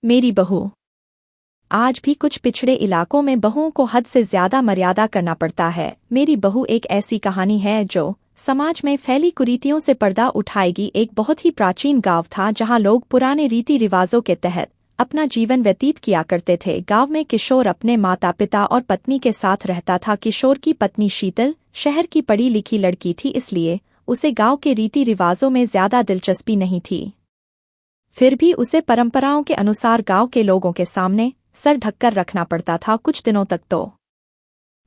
मेरी बहू। आज भी कुछ पिछड़े इलाकों में बहुओं को हद से ज्यादा मर्यादा करना पड़ता है। मेरी बहू एक ऐसी कहानी है जो समाज में फैली कुरीतियों से पर्दा उठाएगी। एक बहुत ही प्राचीन गांव था जहां लोग पुराने रीति रिवाजों के तहत अपना जीवन व्यतीत किया करते थे। गांव में किशोर अपने माता पिता और पत्नी के साथ रहता था। किशोर की पत्नी शीतल शहर की पढ़ी लिखी लड़की थी, इसलिए उसे गांव के रीति रिवाजों में ज्यादा दिलचस्पी नहीं थी। फिर भी उसे परंपराओं के अनुसार गांव के लोगों के सामने सर ढककर रखना पड़ता था। कुछ दिनों तक तो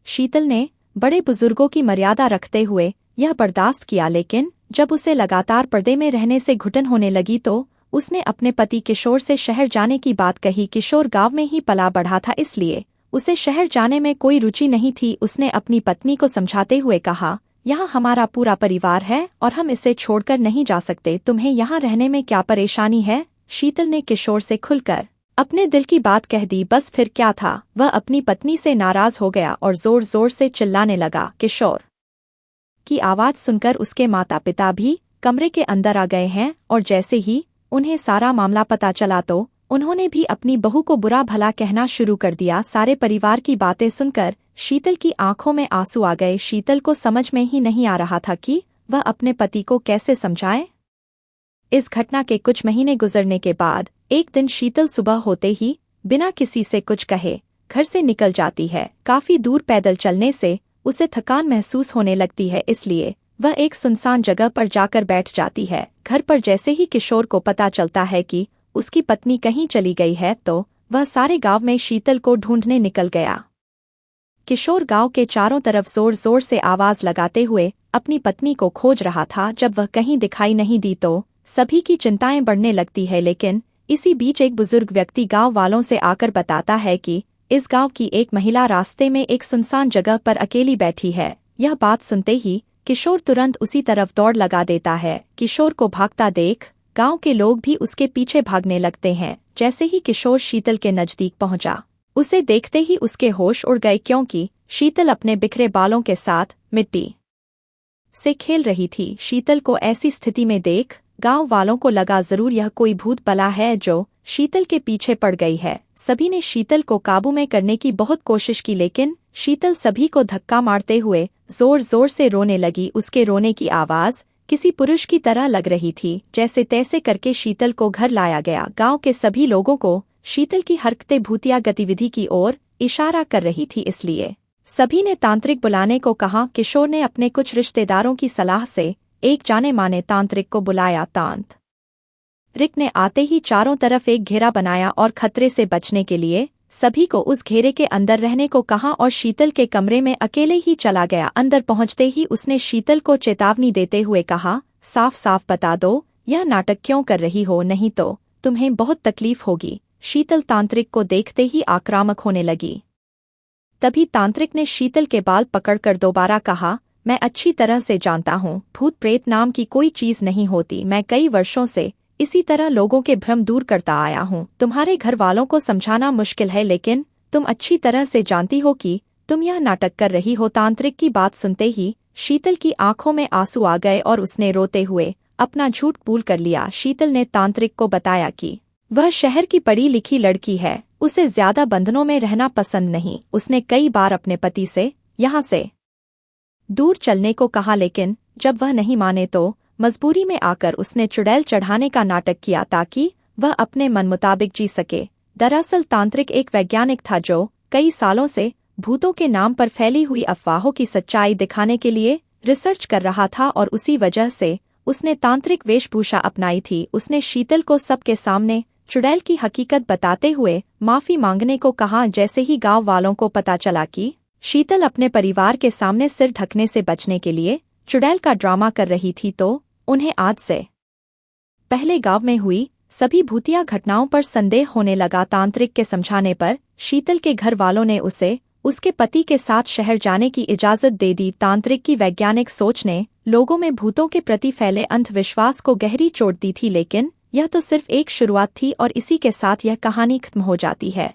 शीतल ने बड़े बुजुर्गों की मर्यादा रखते हुए यह बर्दाश्त किया, लेकिन जब उसे लगातार पर्दे में रहने से घुटन होने लगी तो उसने अपने पति किशोर से शहर जाने की बात कही। किशोर गांव में ही पला बढ़ा था, इसलिए उसे शहर जाने में कोई रुचि नहीं थी। उसने अपनी पत्नी को समझाते हुए कहा, यहाँ हमारा पूरा परिवार है और हम इसे छोड़कर नहीं जा सकते। तुम्हें यहाँ रहने में क्या परेशानी है? शीतल ने किशोर से खुलकर अपने दिल की बात कह दी। बस फिर क्या था, वह अपनी पत्नी से नाराज हो गया और जोर जोर से चिल्लाने लगा। किशोर की आवाज सुनकर उसके माता पिता भी कमरे के अंदर आ गए हैं और जैसे ही उन्हें सारा मामला पता चला तो उन्होंने भी अपनी बहू को बुरा भला कहना शुरू कर दिया। सारे परिवार की बातें सुनकर शीतल की आंखों में आंसू आ गए। शीतल को समझ में ही नहीं आ रहा था कि वह अपने पति को कैसे समझाए। इस घटना के कुछ महीने गुजरने के बाद एक दिन शीतल सुबह होते ही बिना किसी से कुछ कहे घर से निकल जाती है। काफी दूर पैदल चलने से उसे थकान महसूस होने लगती है, इसलिए वह एक सुनसान जगह पर जाकर बैठ जाती है। घर पर जैसे ही किशोर को पता चलता है कि उसकी पत्नी कहीं चली गई है तो वह सारे गांव में शीतल को ढूंढने निकल गया। किशोर गांव के चारों तरफ जोर जोर से आवाज लगाते हुए अपनी पत्नी को खोज रहा था। जब वह कहीं दिखाई नहीं दी तो सभी की चिंताएं बढ़ने लगती है, लेकिन इसी बीच एक बुजुर्ग व्यक्ति गांव वालों से आकर बताता है कि इस गांव की एक महिला रास्ते में एक सुनसान जगह पर अकेली बैठी है। यह बात सुनते ही किशोर तुरंत उसी तरफ दौड़ लगा देता है। किशोर को भागता देख गांव के लोग भी उसके पीछे भागने लगते हैं। जैसे ही किशोर शीतल के नजदीक पहुंचा, उसे देखते ही उसके होश उड़ गए, क्योंकि शीतल अपने बिखरे बालों के साथ मिट्टी से खेल रही थी। शीतल को ऐसी स्थिति में देख गांव वालों को लगा जरूर यह कोई भूत बला है जो शीतल के पीछे पड़ गई है। सभी ने शीतल को काबू में करने की बहुत कोशिश की, लेकिन शीतल सभी को धक्का मारते हुए जोर जोर से रोने लगी। उसके रोने की आवाज किसी पुरुष की तरह लग रही थी। जैसे तैसे करके शीतल को घर लाया गया। गांव के सभी लोगों को शीतल की हरकतें भूतिया गतिविधि की ओर इशारा कर रही थी, इसलिए सभी ने तांत्रिक बुलाने को कहा। किशोर ने अपने कुछ रिश्तेदारों की सलाह से एक जाने माने तांत्रिक को बुलाया। तांत्रिक ने आते ही चारों तरफ एक घेरा बनाया और खतरे से बचने के लिए सभी को उस घेरे के अंदर रहने को कहा और शीतल के कमरे में अकेले ही चला गया। अंदर पहुंचते ही उसने शीतल को चेतावनी देते हुए कहा, साफ साफ बता दो यह नाटक क्यों कर रही हो, नहीं तो तुम्हें बहुत तकलीफ होगी। शीतल तांत्रिक को देखते ही आक्रामक होने लगी। तभी तांत्रिक ने शीतल के बाल पकड़कर दोबारा कहा, मैं अच्छी तरह से जानता हूँ भूत प्रेत नाम की कोई चीज नहीं होती। मैं कई वर्षों से इसी तरह लोगों के भ्रम दूर करता आया हूँ। तुम्हारे घर वालों को समझाना मुश्किल है, लेकिन तुम अच्छी तरह से जानती हो कि तुम यह नाटक कर रही हो। तांत्रिक की बात सुनते ही शीतल की आंखों में आंसू आ गए और उसने रोते हुए अपना झूठ कबूल कर लिया। शीतल ने तांत्रिक को बताया कि वह शहर की पढ़ी लिखी लड़की है, उसे ज्यादा बंधनों में रहना पसंद नहीं। उसने कई बार अपने पति से यहाँ से दूर चलने को कहा, लेकिन जब वह नहीं माने तो मजबूरी में आकर उसने चुड़ैल चढ़ाने का नाटक किया ताकि वह अपने मन मुताबिक जी सके। दरअसल तांत्रिक एक वैज्ञानिक था जो कई सालों से भूतों के नाम पर फैली हुई अफवाहों की सच्चाई दिखाने के लिए रिसर्च कर रहा था और उसी वजह से उसने तांत्रिक वेशभूषा अपनाई थी। उसने शीतल को सबके सामने चुड़ैल की हकीकत बताते हुए माफी मांगने को कहा। जैसे ही गांव वालों को पता चला कि शीतल अपने परिवार के सामने सिर ढकने से बचने के लिए चुड़ैल का ड्रामा कर रही थी तो उन्हें आज से पहले गांव में हुई सभी भूतिया घटनाओं पर संदेह होने लगा। तांत्रिक के समझाने पर शीतल के घर वालों ने उसे उसके पति के साथ शहर जाने की इजाजत दे दी। तांत्रिक की वैज्ञानिक सोच ने लोगों में भूतों के प्रति फैले अंधविश्वास को गहरी चोट दी थी, लेकिन यह तो सिर्फ एक शुरुआत थी और इसी के साथ यह कहानी खत्म हो जाती है।